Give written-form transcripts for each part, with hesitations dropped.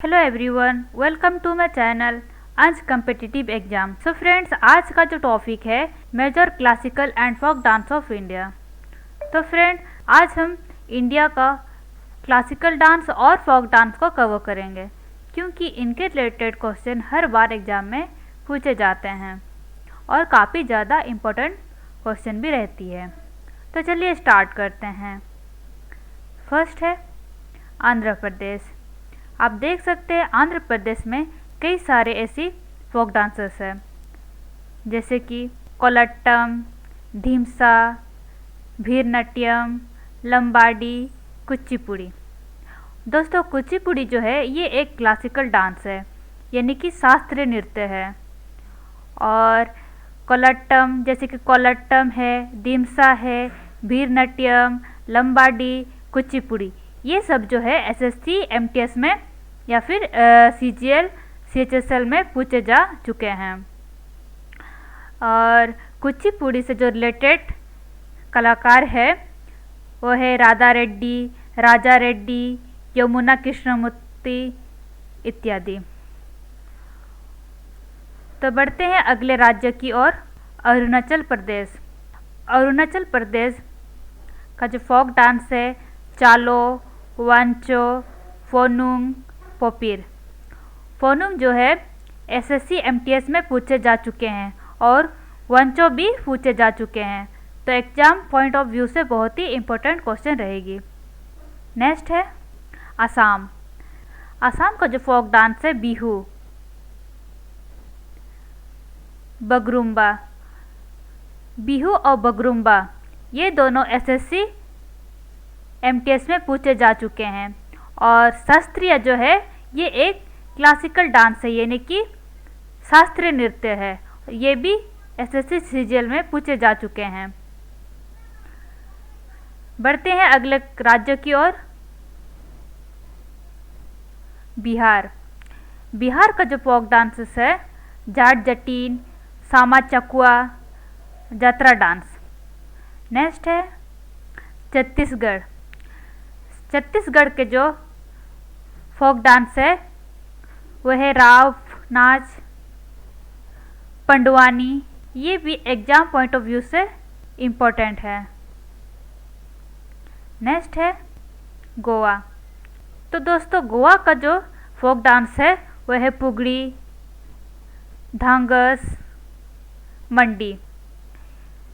Hello everyone, welcome to my channel Ansh competitive exam. So friends, आज का जो topic है major classical and folk dance of India. तो friend, आज हम इंडिया का क्लासिकल डांस और फोक डांस को कवर करेंगे, क्योंकि इनके रिलेटेड क्वेश्चन हर बार एग्जाम में पूछे जाते हैं और काफ़ी ज़्यादा इम्पोर्टेंट क्वेश्चन भी रहती है। तो चलिए स्टार्ट करते हैं। फर्स्ट है आंध्र प्रदेश। आप देख सकते हैं आंध्र प्रदेश में कई सारे ऐसी फोक डांसर्स हैं, जैसे कि कोलट्टम, ढीमसा, भीरनाट्यम, लंबाडी, कुचिपुड़ी। दोस्तों, कुचिपुड़ी जो है ये एक क्लासिकल डांस है, यानी कि शास्त्रीय नृत्य है। और कोलट्टम, जैसे कि कोलट्टम है, ढीमसा है, भीरनाट्यम, लंबाडी, कुचिपुड़ी, ये सब जो है एसएससी एमटीएस में या फिर सीजीएल सीएचएसएल में पूछे जा चुके हैं। और कुचिपुड़ी से जो रिलेटेड कलाकार है वो है राधा रेड्डी, राजा रेड्डी, यमुना कृष्णमूर्ति इत्यादि। तो बढ़ते हैं अगले राज्य की ओर, अरुणाचल प्रदेश। अरुणाचल प्रदेश का जो फोक डांस है चालो, वांचो, फोनुंग, पोपीर। फोनुंग जो है एसएससी एमटीएस में पूछे जा चुके हैं और वांचो भी पूछे जा चुके हैं, तो एग्जाम पॉइंट ऑफ व्यू से बहुत ही इम्पोर्टेंट क्वेश्चन रहेगी। नेक्स्ट है असम। असम का जो फोक डांस है बिहू, बगरुम्बा। बिहू और बगरुम्बा ये दोनों एसएससी एमटीएस में पूछे जा चुके हैं। और शास्त्रीय जो है ये एक क्लासिकल डांस है, यानी कि शास्त्रीय नृत्य है, ये भी एसएससी सीजीएल में पूछे जा चुके हैं। बढ़ते हैं अगले राज्य की ओर, बिहार। बिहार का जो फोक डांसेस है जाट जटीन, सामा चकुआ, जतरा डांस। नेक्स्ट है छत्तीसगढ़। छत्तीसगढ़ के जो फोक डांस है वह है राव नाच, पंडवानी, ये भी एग्जाम पॉइंट ऑफ व्यू से इम्पोर्टेंट है। नेक्स्ट है गोवा। तो दोस्तों, गोवा का जो फोक डांस है वह है पुगड़ी, धांगस, मंडी।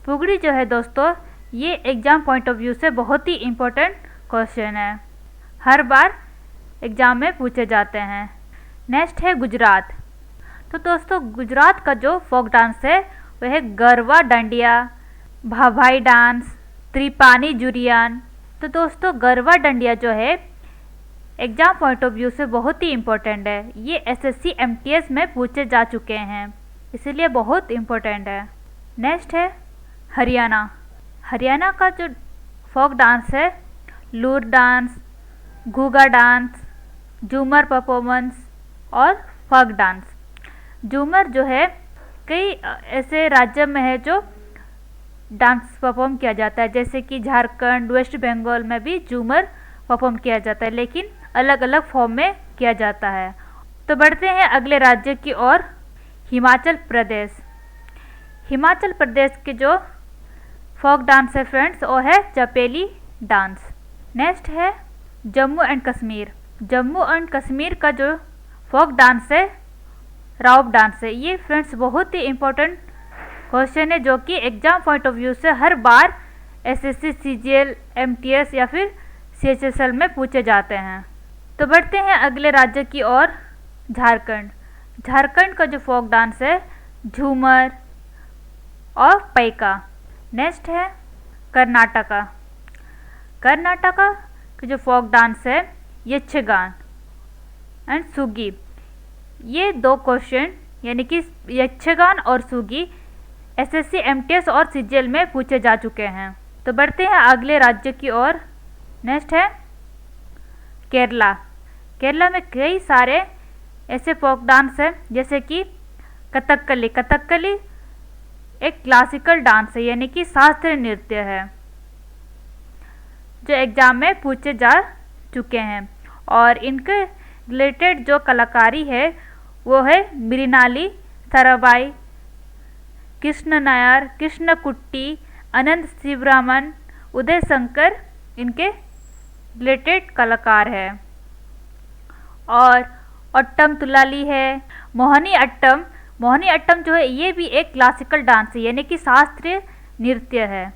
पुगड़ी जो है दोस्तों ये एग्जाम पॉइंट ऑफ व्यू से बहुत ही इम्पोर्टेंट क्वेश्चन है, हर बार एग्जाम में पूछे जाते हैं। नेक्स्ट है गुजरात। तो दोस्तों, गुजरात का जो फोक डांस है वह है गरबा डांडिया, भाभाई डांस, त्रिपानी जुरियान। तो दोस्तों, गरबा डांडिया जो है एग्जाम पॉइंट ऑफ व्यू से बहुत ही इम्पोर्टेंट है, ये एसएससी एमटीएस में पूछे जा चुके हैं, इसीलिए बहुत इम्पोर्टेंट है। नेक्स्ट है हरियाणा। हरियाणा का जो फोक डांस है लूर डांस, घूगा डांस, झूमर परफॉर्मेंस और फोक डांस। झूमर जो है कई ऐसे राज्य में है जो डांस परफॉर्म किया जाता है, जैसे कि झारखंड, वेस्ट बंगाल में भी झूमर परफॉर्म किया जाता है, लेकिन अलग अलग फॉर्म में किया जाता है। तो बढ़ते हैं अगले राज्य की ओर, हिमाचल प्रदेश। हिमाचल प्रदेश के जो फोक डांस है फ्रेंड्स वो है चपेली डांस। नेक्स्ट है जम्मू एंड कश्मीर। जम्मू एंड कश्मीर का जो फोक डांस है राउफ डांस है। ये फ्रेंड्स बहुत ही इम्पोर्टेंट क्वेश्चन है, जो कि एग्जाम पॉइंट ऑफ व्यू से हर बार एसएससी सीजीएल एमटीएस या फिर सीएचएसएल में पूछे जाते हैं। तो बढ़ते हैं अगले राज्य की ओर, झारखंड। झारखंड का जो फोक डांस है झूमर और पैका। नेक्स्ट है कर्नाटका। कर्नाटका का जो फोक डांस है यक्षगान एंड सुगी। ये दो क्वेश्चन यानी कि यक्षगान और सुगी एसएससी एमटीएस और सीजीएल में पूछे जा चुके हैं। तो बढ़ते हैं अगले राज्य की ओर। नेक्स्ट है केरला। केरला में कई सारे ऐसे फोक डांस हैं, जैसे कि कथकली। कथकली एक क्लासिकल डांस है, यानी कि शास्त्रीय नृत्य है, जो एग्जाम में पूछे जा चुके हैं। और इनके रिलेटेड जो कलाकारी है वो है मृणाली साराभाई, कृष्ण नायर, कृष्ण कुट्टी, अनंत शिवरामन, उदय शंकर इनके रिलेटेड कलाकार है। और अट्टम तुलाली है, मोहिनी अट्टम। मोहिनी अट्टम जो है ये भी एक क्लासिकल डांस है, यानी कि शास्त्रीय नृत्य है।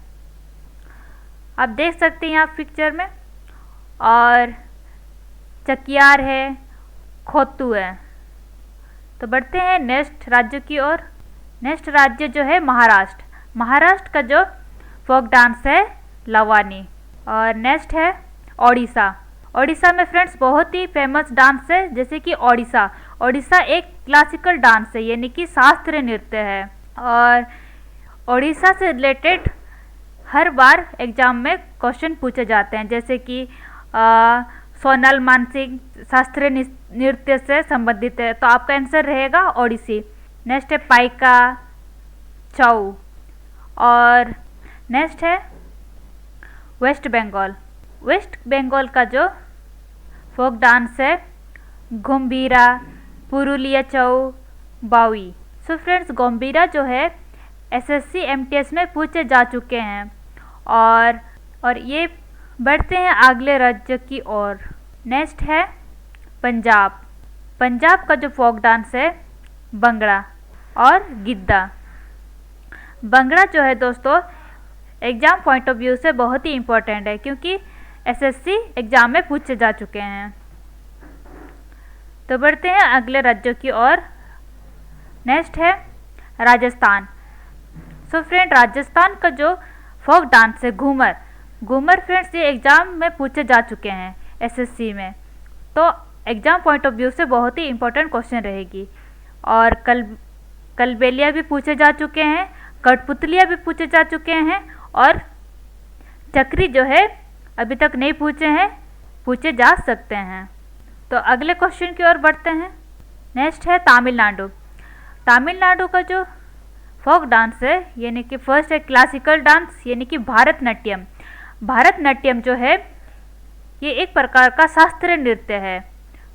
आप देख सकते हैं यहाँ पिक्चर में। और चकियार है, खोतू है। तो बढ़ते हैं नेक्स्ट राज्य की ओर। नेक्स्ट राज्य जो है महाराष्ट्र। महाराष्ट्र का जो फोक डांस है लवानी। और नेक्स्ट है ओडिशा। ओडिशा में फ्रेंड्स बहुत ही फेमस डांस है, जैसे कि ओडिशा। ओडिशा एक क्लासिकल डांस है, यानी कि शास्त्रीय नृत्य है। और ओडिशा से रिलेटेड हर बार एग्जाम में क्वेश्चन पूछे जाते हैं, जैसे कि सोनल मानसिंह शास्त्रीय नृत्य से संबंधित है, तो आपका आंसर रहेगा ओडिसी। नेक्स्ट है पाइका चाउ। और नेक्स्ट है वेस्ट बंगाल। वेस्ट बंगाल का जो फोक डांस है गंभीरा, पुरुलिया चाउ, बावी। सो फ्रेंड्स गंभीरा जो है एसएससी एमटीएस में पूछे जा चुके हैं। और ये बढ़ते हैं अगले राज्य की ओर। नेक्स्ट है पंजाब। पंजाब का जो फोक डांस है भंगड़ा और गिद्दा। भंगड़ा जो है दोस्तों एग्ज़ाम पॉइंट ऑफ व्यू से बहुत ही इम्पोर्टेंट है, क्योंकि एसएससी एग्ज़ाम में पूछे जा चुके हैं। तो बढ़ते हैं अगले राज्यों की ओर। नेक्स्ट है राजस्थान। सो फ्रेंड राजस्थान का जो फोक डांस है घूमर। घूमर फ्रेंड्स ये एग्ज़ाम में पूछे जा चुके हैं एसएससी में, तो एग्ज़ाम पॉइंट ऑफ व्यू से बहुत ही इम्पोर्टेंट क्वेश्चन रहेगी। और कलबेलिया भी पूछे जा चुके हैं, कठपुतलिया भी पूछे जा चुके हैं, और चक्री जो है अभी तक नहीं पूछे हैं, पूछे जा सकते हैं। तो अगले क्वेश्चन की ओर बढ़ते हैं। नेक्स्ट है तमिलनाडु। तमिलनाडु का जो फोक डांस है, यानी कि फर्स्ट है क्लासिकल डांस, यानी कि भारतनाट्यम। भारतनाट्यम जो है ये एक प्रकार का शास्त्रीय नृत्य है,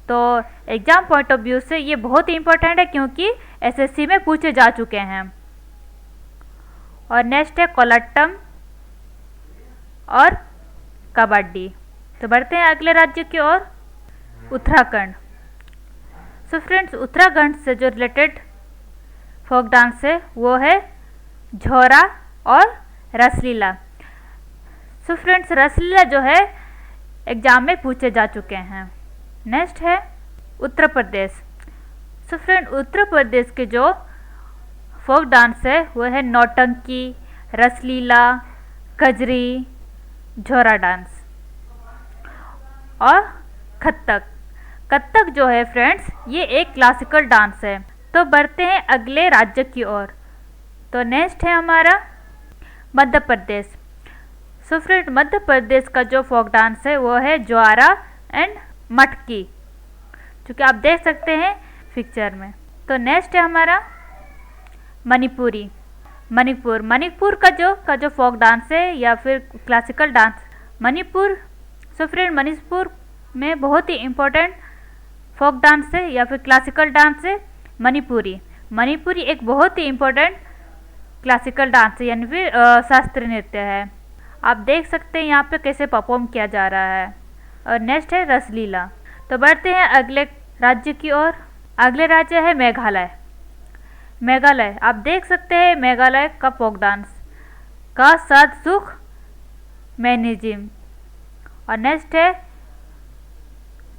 तो एग्ज़ाम पॉइंट ऑफ व्यू से ये बहुत ही इम्पोर्टेंट है, क्योंकि एसएससी में पूछे जा चुके हैं। और नेक्स्ट है कोलाट्टम और कबड्डी। तो बढ़ते हैं अगले राज्य की ओर, उत्तराखंड। सो फ्रेंड्स उत्तराखंड से जो रिलेटेड फोक डांस है वो है झोरा और रसलीला। सो फ्रेंड्स रसलीला जो है एग्ज़ाम में पूछे जा चुके हैं। नेक्स्ट है उत्तर प्रदेश। सो फ्रेंड उत्तर प्रदेश के जो फोक डांस है वो है नौटंकी, रसलीला, कजरी, झोरा डांस और कथक। कथक जो है फ्रेंड्स ये एक क्लासिकल डांस है। तो बढ़ते हैं अगले राज्य की ओर। तो नेक्स्ट है हमारा मध्य प्रदेश। सो फ्रेंड मध्य प्रदेश का जो फोक डांस है वो है ज्वारा एंड मटकी, जो कि आप देख सकते हैं पिक्चर में। तो नेक्स्ट है हमारा मणिपुरी। मणिपुर का जो फोक डांस है या फिर classical dance Manipur. So friend Manipur में बहुत ही इम्पोर्टेंट फोक डांस है या फिर क्लासिकल डांस है मणिपुरी एक बहुत ही इम्पोर्टेंट क्लासिकल डांस है, यानी फिर शास्त्रीय नृत्य है। आप देख सकते हैं यहाँ पे कैसे परफॉर्म किया जा रहा है। और नेक्स्ट है रसलीला। तो बढ़ते हैं अगले राज्य की ओर। अगले राज्य है मेघालय। आप देख सकते हैं मेघालय का फोक डांस का साथ सुख मैनिजिम। और नेक्स्ट है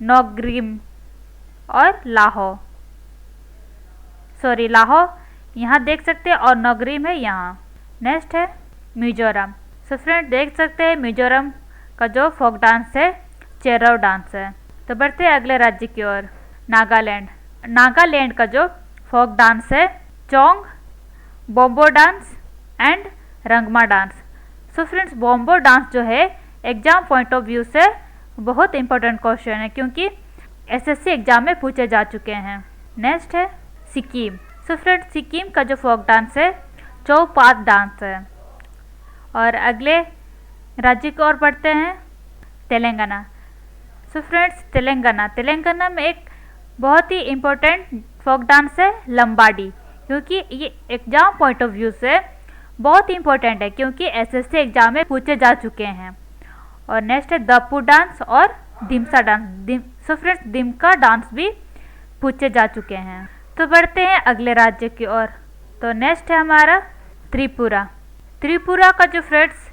नोग्रिम और लाहो यहाँ देख सकते हैं, और नोग्रिम है यहाँ। नेक्स्ट है मिजोरम। सो फ्रेंड देख सकते हैं मिजोरम का जो फोक डांस है चेरव डांस है। तो बढ़ते हैं अगले राज्य की ओर। नागालैंड का जो फोक डांस है Chong, Bombo dance and Rangma dance. So friends Bombo dance जो है एग्जाम पॉइंट ऑफ व्यू से बहुत इंपॉर्टेंट क्वेश्चन है, क्योंकि एसएससी एग्जाम में पूछे जा चुके हैं। नेक्स्ट है सिक्किम। सो फ्रेंड्स सिक्किम का जो फोक डांस है चौपात डांस है। और अगले राज्य की ओर बढ़ते हैं तेलंगाना। सो फ्रेंड्स, तेलंगाना में एक बहुत ही इम्पोर्टेंट फोक डांस है लंबाडी, क्योंकि ये एग्जाम पॉइंट ऑफ व्यू से बहुत ही इम्पोर्टेंट है, क्योंकि एसएससी एग्जाम में पूछे जा चुके हैं। और नेक्स्ट है दप्पू डांस और दिमसा डांस। सो फ्रेंड्स, दिमका डांस भी पूछे जा चुके हैं। तो बढ़ते हैं अगले राज्य की ओर। तो नेक्स्ट है हमारा त्रिपुरा का जो फ्रेंड्स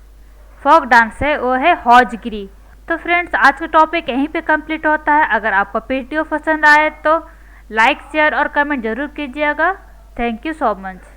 फोक डांस है वो है हौजगिरी। तो फ्रेंड्स, आज का टॉपिक यहीं पे कंप्लीट होता है। अगर आपको वीडियो पसंद आए तो लाइक, शेयर और कमेंट जरूर कीजिएगा। Thank you so much.